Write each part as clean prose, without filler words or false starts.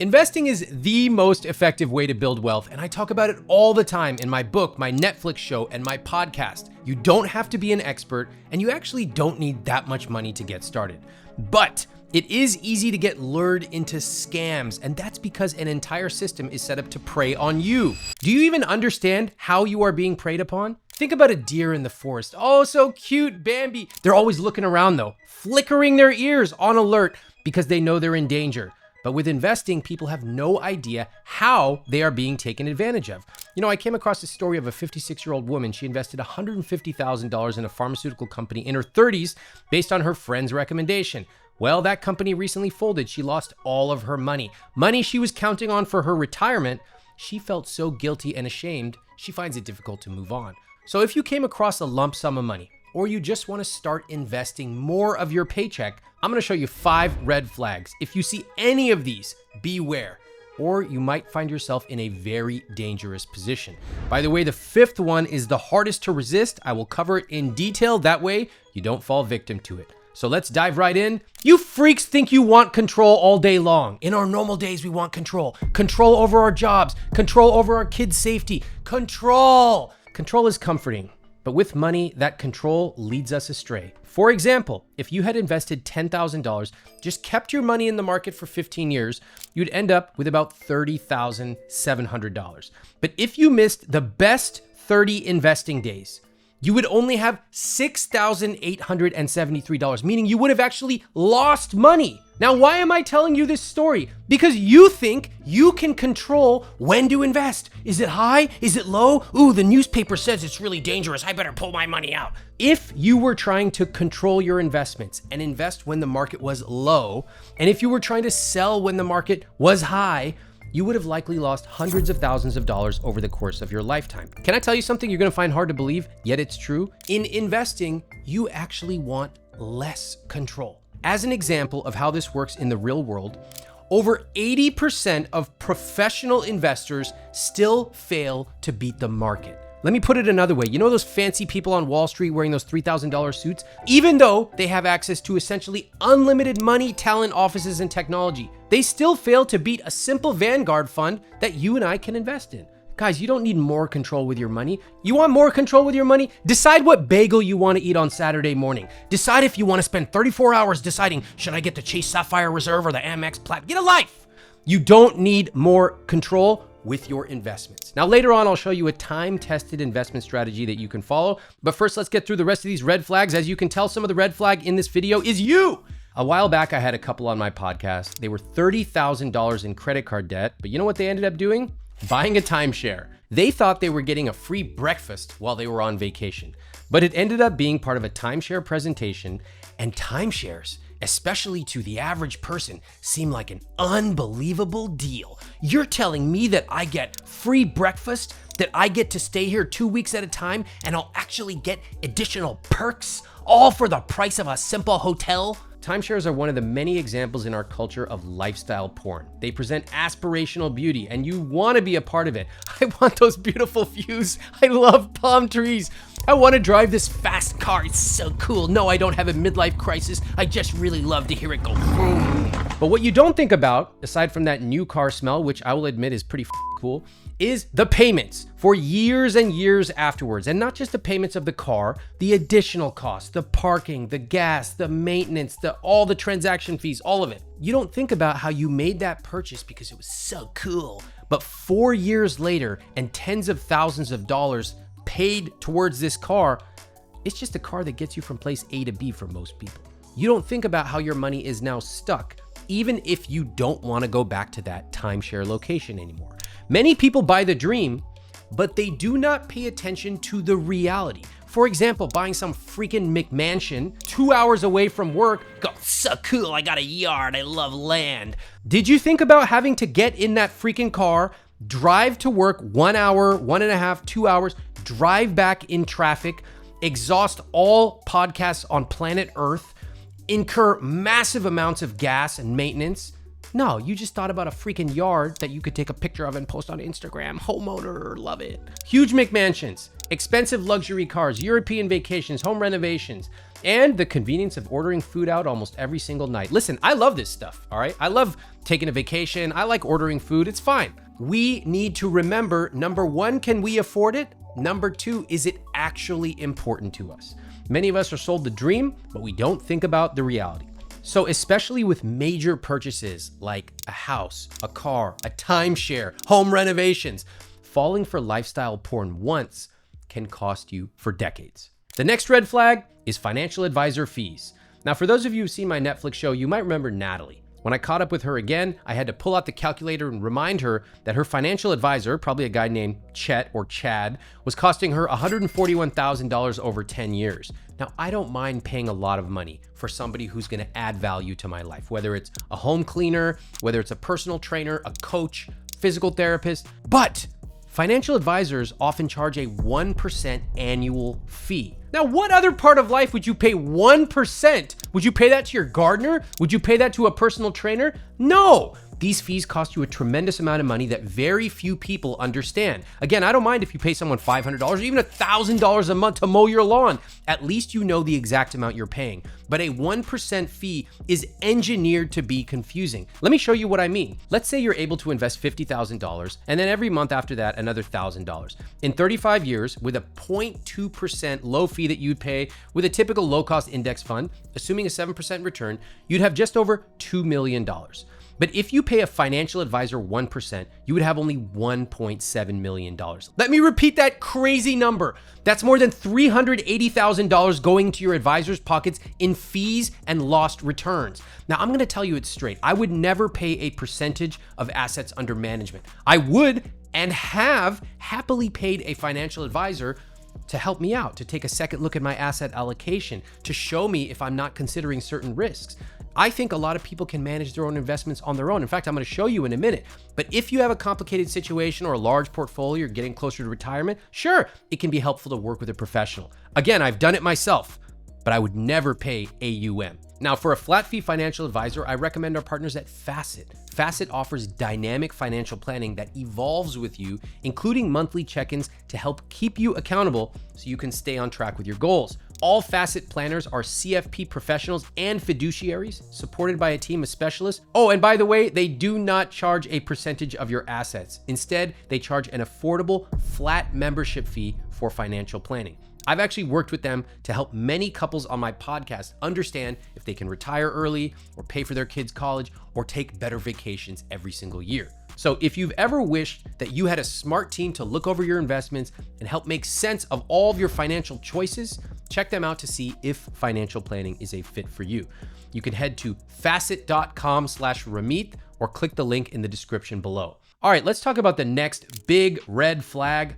Investing is the most effective way to build wealth, and I talk about it all the time in my book, my Netflix show, and my podcast. You don't have to be an expert, and you actually don't need that much money to get started. But it is easy to get lured into scams, and that's because an entire system is set up to prey on you. Do you even understand how you are being preyed upon? Think about a deer in the forest. Oh, so cute, Bambi. They're always looking around though, flickering their ears on alert because they know they're in danger. But with investing, people have no idea how they are being taken advantage of. You know, I came across the story of a 56-year-old woman. She invested $150,000 in a pharmaceutical company in her 30s based on her friend's recommendation. Well, that company recently folded. She lost all of her money. Money she was counting on for her retirement. She felt so guilty and ashamed, she finds it difficult to move on. So if you came across a lump sum of money, or you just want to start investing more of your paycheck, I'm going to show you 5 red flags. If you see any of these, beware, or you might find yourself in a very dangerous position. By the way, the 5th one is the hardest to resist. I will cover it in detail. That way you don't fall victim to it. So let's dive right in. You freaks think you want control all day long. In our normal days, we want control. Control over our jobs, control over our kids' safety, control. Control is comforting. But with money, that control leads us astray. For example, if you had invested $10,000, just kept your money in the market for 15 years, you'd end up with about $30,700. But if you missed the best 30 investing days, you would only have $6,873, meaning you would have actually lost money. Now, why am I telling you this story? Because you think you can control when to invest. Is it high? Is it low? Ooh, the newspaper says it's really dangerous. I better pull my money out. If you were trying to control your investments and invest when the market was low, and if you were trying to sell when the market was high, you would have likely lost hundreds of thousands of dollars over the course of your lifetime. Can I tell you something you're gonna find hard to believe, yet it's true? In investing, you actually want less control. As an example of how this works in the real world, over 80% of professional investors still fail to beat the market. Let me put it another way. You know those fancy people on Wall Street wearing those $3,000 suits? Even though they have access to essentially unlimited money, talent, offices, and technology, they still fail to beat a simple Vanguard fund that you and I can invest in. Guys, you don't need more control with your money. You want more control with your money? Decide what bagel you want to eat on Saturday morning. Decide if you want to spend 34 hours deciding, should I get the Chase Sapphire Reserve or the Amex Platinum? Get a life! You don't need more control with your investments. Now, later on, I'll show you a time-tested investment strategy that you can follow. But first, let's get through the rest of these red flags. As you can tell, some of the red flag in this video is you. A while back, I had a couple on my podcast. They were $30,000 in credit card debt, but you know what they ended up doing? Buying a timeshare. They thought they were getting a free breakfast while they were on vacation, but it ended up being part of a timeshare presentation, and timeshares, especially to the average person, seem like an unbelievable deal. You're telling me that I get free breakfast, that I get to stay here 2 weeks at a time, and I'll actually get additional perks, all for the price of a simple hotel? Timeshares are one of the many examples in our culture of lifestyle porn. They present aspirational beauty, and you want to be a part of it. I want those beautiful views. I love palm trees. I want to drive this fast car. It's so cool. No, I don't have a midlife crisis. I just really love to hear it go boom. But what you don't think about, aside from that new car smell, which I will admit is pretty cool, is the payments for years and years afterwards. And not just the payments of the car, the additional costs, the parking, the gas, the maintenance, all the transaction fees, all of it. You don't think about how you made that purchase because it was so cool. But 4 years later and tens of thousands of dollars paid towards this car, it's just a car that gets you from place A to B for most people. You don't think about how your money is now stuck, even if you don't want to go back to that timeshare location anymore. Many people buy the dream, but they do not pay attention to the reality. For example, buying some freaking McMansion 2 hours away from work. Go, so cool, I got a yard, I love land. Did you think about having to get in that freaking car, drive to work 1 hour, 1.5, 2 hours, drive back in traffic, exhaust all podcasts on planet Earth, incur massive amounts of gas and maintenance, No, you just thought about a freaking yard that you could take a picture of and post on Instagram. Homeowner, love it. Huge McMansions, expensive luxury cars, European vacations, home renovations, and the convenience of ordering food out almost every single night. Listen, I love this stuff, all right? I love taking a vacation. I like ordering food. It's fine. We need to remember, number one, can we afford it? Number two, is it actually important to us? Many of us are sold the dream, but we don't think about the reality. So especially with major purchases like a house, a car, a timeshare, home renovations, falling for lifestyle porn once can cost you for decades. The next red flag is financial advisor fees. Now, for those of you who've seen my Netflix show, you might remember Natalie. When I caught up with her again, I had to pull out the calculator and remind her that her financial advisor, probably a guy named Chet or Chad, was costing her $141,000 over 10 years. Now, I don't mind paying a lot of money for somebody who's gonna add value to my life, whether it's a home cleaner, whether it's a personal trainer, a coach, physical therapist, but financial advisors often charge a 1% annual fee. Now, what other part of life would you pay 1%? Would you pay that to your gardener? Would you pay that to a personal trainer? No. These fees cost you a tremendous amount of money that very few people understand. Again, I don't mind if you pay someone $500 or even $1,000 a month to mow your lawn. At least you know the exact amount you're paying. But a 1% fee is engineered to be confusing. Let me show you what I mean. Let's say you're able to invest $50,000 and then every month after that, another $1,000. In 35 years, with a 0.2% low fee that you'd pay with a typical low-cost index fund, assuming a 7% return, you'd have just over $2 million. But if you pay a financial advisor 1%, you would have only $1.7 million. Let me repeat that crazy number. That's more than $380,000 going to your advisor's pockets in fees and lost returns. Now, I'm gonna tell you it straight. I would never pay a percentage of assets under management. I would and have happily paid a financial advisor to help me out, to take a second look at my asset allocation, to show me if I'm not considering certain risks. I think a lot of people can manage their own investments on their own. In fact, I'm going to show you in a minute. But if you have a complicated situation or a large portfolio, you're getting closer to retirement, sure, it can be helpful to work with a professional. Again, I've done it myself, but I would never pay AUM. Now, for a flat fee financial advisor, I recommend our partners at Facet. Facet offers dynamic financial planning that evolves with you, including monthly check-ins to help keep you accountable so you can stay on track with your goals. All Facet planners are CFP professionals and fiduciaries, supported by a team of specialists. Oh, and by the way, they do not charge a percentage of your assets. Instead, they charge an affordable, flat membership fee for financial planning. I've actually worked with them to help many couples on my podcast understand if they can retire early or pay for their kids' college or take better vacations every single year. So if you've ever wished that you had a smart team to look over your investments and help make sense of all of your financial choices, check them out to see if financial planning is a fit for you. You can head to facet.com/Ramit or click the link in the description below. All right, let's talk about the next big red flag.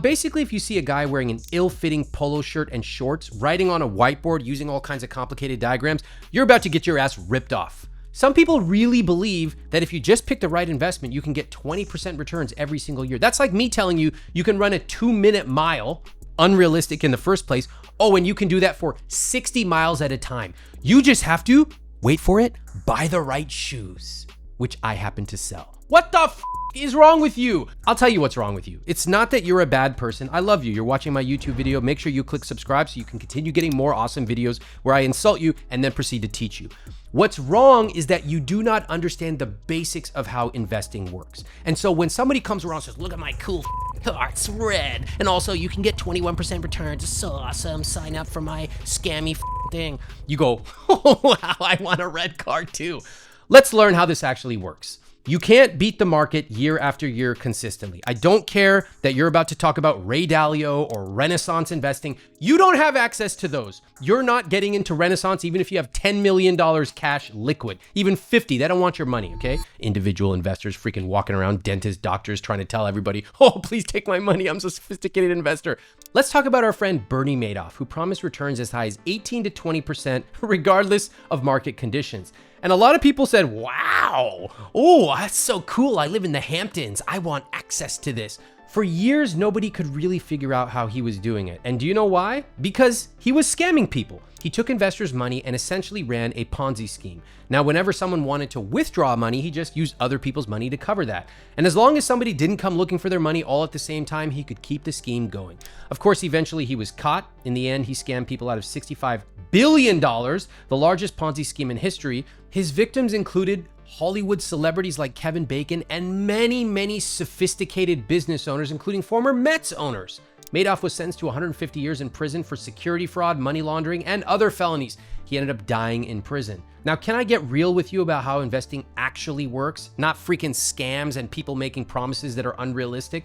Basically, if you see a guy wearing an ill-fitting polo shirt and shorts, writing on a whiteboard using all kinds of complicated diagrams, you're about to get your ass ripped off. Some people really believe that if you just pick the right investment, you can get 20% returns every single year. That's like me telling you, you can run a 2-minute mile, unrealistic in the first place. Oh, and you can do that for 60 miles at a time. You just have to, wait for it, buy the right shoes, which I happen to sell. What the is wrong with you? I'll tell you what's wrong with you. It's not that you're a bad person. I love you. You're watching my YouTube video. Make sure you click subscribe so you can continue getting more awesome videos where I insult you and then proceed to teach you. What's wrong is that you do not understand the basics of how investing works. And so when somebody comes around and says, look at my cool car, it's red, and also you can get 21% returns, it's so awesome, sign up for my scammy thing. You go, oh, wow, I want a red car too. Let's learn how this actually works. You can't beat the market year after year consistently. I don't care that you're about to talk about Ray Dalio or Renaissance investing. You don't have access to those. You're not getting into Renaissance even if you have $10 million cash liquid, even 50. They don't want your money, okay? Individual investors freaking walking around, dentists, doctors trying to tell everybody, oh, please take my money. I'm a sophisticated investor. Let's talk about our friend Bernie Madoff, who promised returns as high as 18 to 20% regardless of market conditions. And a lot of people said, wow, oh, that's so cool. I live in the Hamptons. I want access to this. For years, nobody could really figure out how he was doing it. And do you know why? Because he was scamming people. He took investors' money and essentially ran a Ponzi scheme. Now, whenever someone wanted to withdraw money, he just used other people's money to cover that. And as long as somebody didn't come looking for their money all at the same time, he could keep the scheme going. Of course, eventually he was caught. In the end, he scammed people out of $65 billion, the largest Ponzi scheme in history. His victims included Hollywood celebrities like Kevin Bacon and many, many sophisticated business owners, including former Mets owners. Madoff was sentenced to 150 years in prison for security fraud, money laundering, and other felonies. He ended up dying in prison. Now, can I get real with you about how investing actually works? Not freaking scams and people making promises that are unrealistic.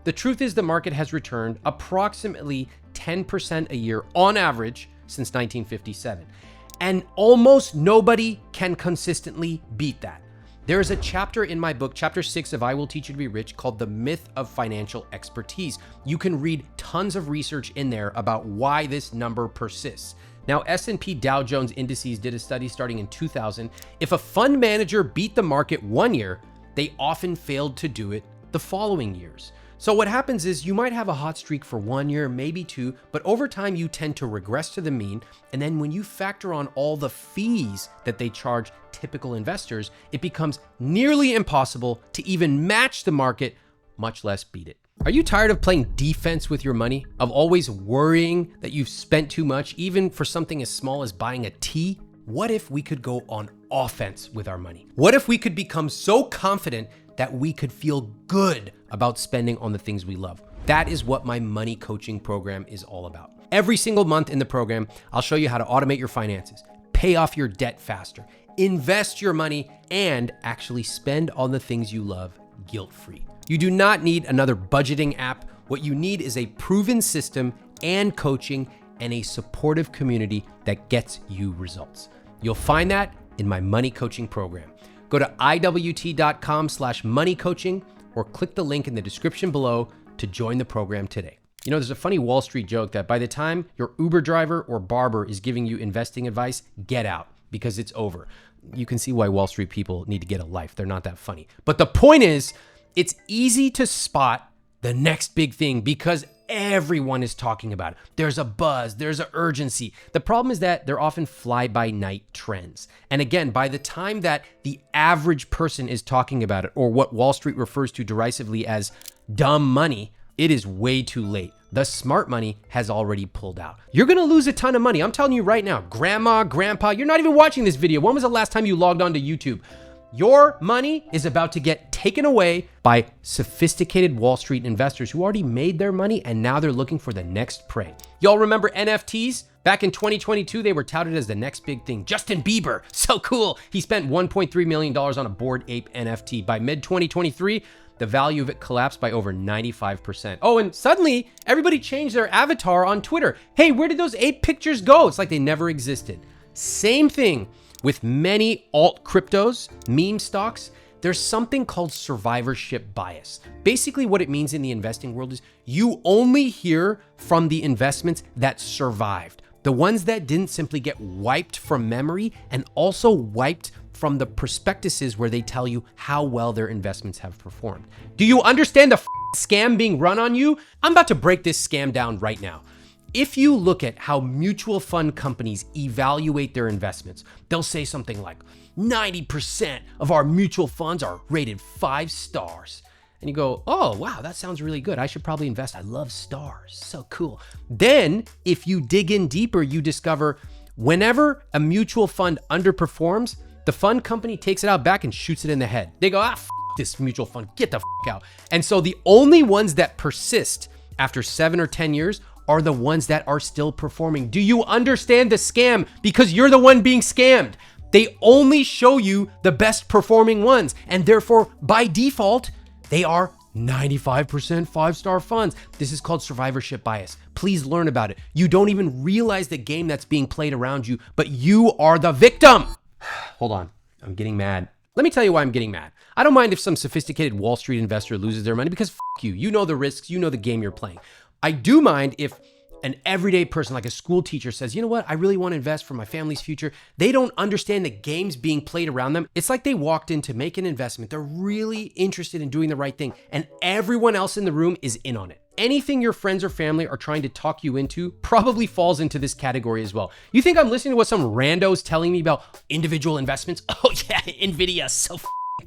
The truth is the market has returned approximately 10% a year on average since 1957. And almost nobody can consistently beat that. There is a chapter in my book, chapter 6 of I Will Teach You to Be Rich, called The Myth of Financial Expertise. You can read tons of research in there about why this number persists. Now, S&P Dow Jones Indices did a study starting in 2000. If a fund manager beat the market one year, they often failed to do it the following years. So what happens is you might have a hot streak for 1 year, maybe 2, but over time you tend to regress to the mean. And then when you factor on all the fees that they charge typical investors, it becomes nearly impossible to even match the market, much less beat it. Are you tired of playing defense with your money? Of always worrying that you've spent too much, even for something as small as buying a tea? What if we could go on offense with our money? What if we could become so confident that we could feel good about spending on the things we love? That is what my money coaching program is all about. Every single month in the program, I'll show you how to automate your finances, pay off your debt faster, invest your money, and actually spend on the things you love guilt-free. You do not need another budgeting app. What you need is a proven system and coaching and a supportive community that gets you results. You'll find that in my money coaching program. Go to iwt.com/moneycoaching or click the link in the description below to join the program today. You know, there's a funny Wall Street joke that by the time your Uber driver or barber is giving you investing advice, get out because it's over. You can see why Wall Street people need to get a life. They're not that funny. But the point is, it's easy to spot the next big thing because everyone is talking about it. There's a buzz, there's an urgency. The problem is that they're often fly-by-night trends. And again, by the time that the average person is talking about it, or what Wall Street refers to derisively as dumb money, it is way too late. The smart money has already pulled out. You're gonna lose a ton of money. I'm telling you right now, grandma, grandpa, you're not even watching this video. When was the last time you logged on to YouTube? Your money is about to get taken away by sophisticated Wall Street investors who already made their money and now they're looking for the next prey. Y'all remember NFTs? Back in 2022, they were touted as the next big thing. Justin Bieber, so cool. He spent $1.3 million on a Bored Ape NFT. By mid-2023, the value of it collapsed by over 95%. Oh, and suddenly everybody changed their avatar on Twitter. Hey, where did those ape pictures go? It's like they never existed. Same thing with many alt cryptos, meme stocks. There's something called survivorship bias. Basically what it means in the investing world is you only hear from the investments that survived. The ones that didn't simply get wiped from memory and also wiped from the prospectuses where they tell you how well their investments have performed. Do you understand the scam being run on you? I'm about to break this scam down right now. If you look at how mutual fund companies evaluate their investments, they'll say something like 90% of our mutual funds are rated 5 stars. And you go, oh, wow, that sounds really good. I should probably invest. I love stars. So cool. Then if you dig in deeper, you discover whenever a mutual fund underperforms, the fund company takes it out back and shoots it in the head. They go, this mutual fund, get the out. And so the only ones that persist after 7 or 10 years are the ones that are still performing. Do you understand the scam? Because you're the one being scammed. They only show you the best performing ones. And therefore, by default, they are 95% 5-star funds. This is called survivorship bias. Please learn about it. You don't even realize the game that's being played around you, but you are the victim. Hold on, I'm getting mad. Let me tell you why I'm getting mad. I don't mind if some sophisticated Wall Street investor loses their money because you know the risks, you know the game you're playing. I do mind if An everyday person like a school teacher says, you know what, I really want to invest for my family's future. They don't understand the games being played around them. It's like they walked in to make an investment. They're really interested in doing the right thing, and everyone else in the room is in on it. Anything your friends or family are trying to talk you into probably falls into this category as well. You think I'm listening to what some rando's telling me about individual investments? Oh yeah, Nvidia, so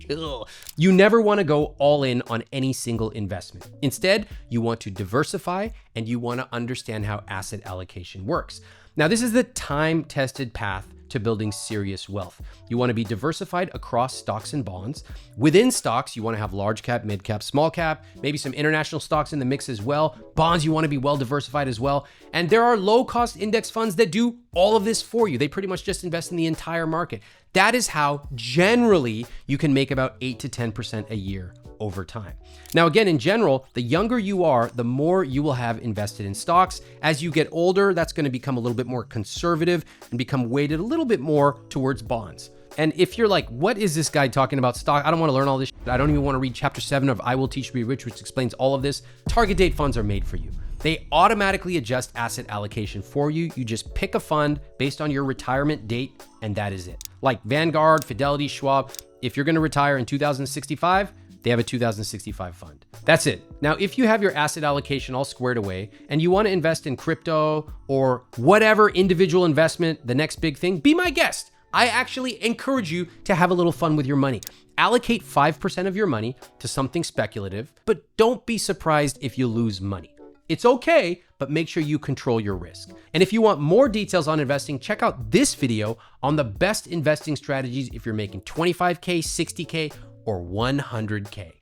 cool. You never want to go all in on any single investment. Instead, you want to diversify and you want to understand how asset allocation works. Now, this is the time-tested path to building serious wealth. You want to be diversified across stocks and bonds. Within stocks, you want to have large cap, mid cap, small cap, maybe some international stocks in the mix as well. Bonds, you want to be well diversified as well. And there are low cost index funds that do all of this for you. They pretty much just invest in the entire market. That is how generally you can make about 8 to 10% a year over time. Now, again, in general, the younger you are, the more you will have invested in stocks. As you get older, that's going to become a little bit more conservative and become weighted a little bit more towards bonds. And if you're like, what is this guy talking about stock? I don't want to learn all this shit. I don't even want to read chapter 7 of I Will Teach You to Be Rich, which explains all of this. Target date funds are made for you. They automatically adjust asset allocation for you. You just pick a fund based on your retirement date, and that is it. Like Vanguard, Fidelity, Schwab, if you're going to retire in 2065, they have a 2065 fund. That's it. Now, if you have your asset allocation all squared away and you want to invest in crypto or whatever individual investment, the next big thing, be my guest. I actually encourage you to have a little fun with your money. Allocate 5% of your money to something speculative, but don't be surprised if you lose money. It's okay, but make sure you control your risk. And if you want more details on investing, check out this video on the best investing strategies if you're making 25K, 60K, or 100K.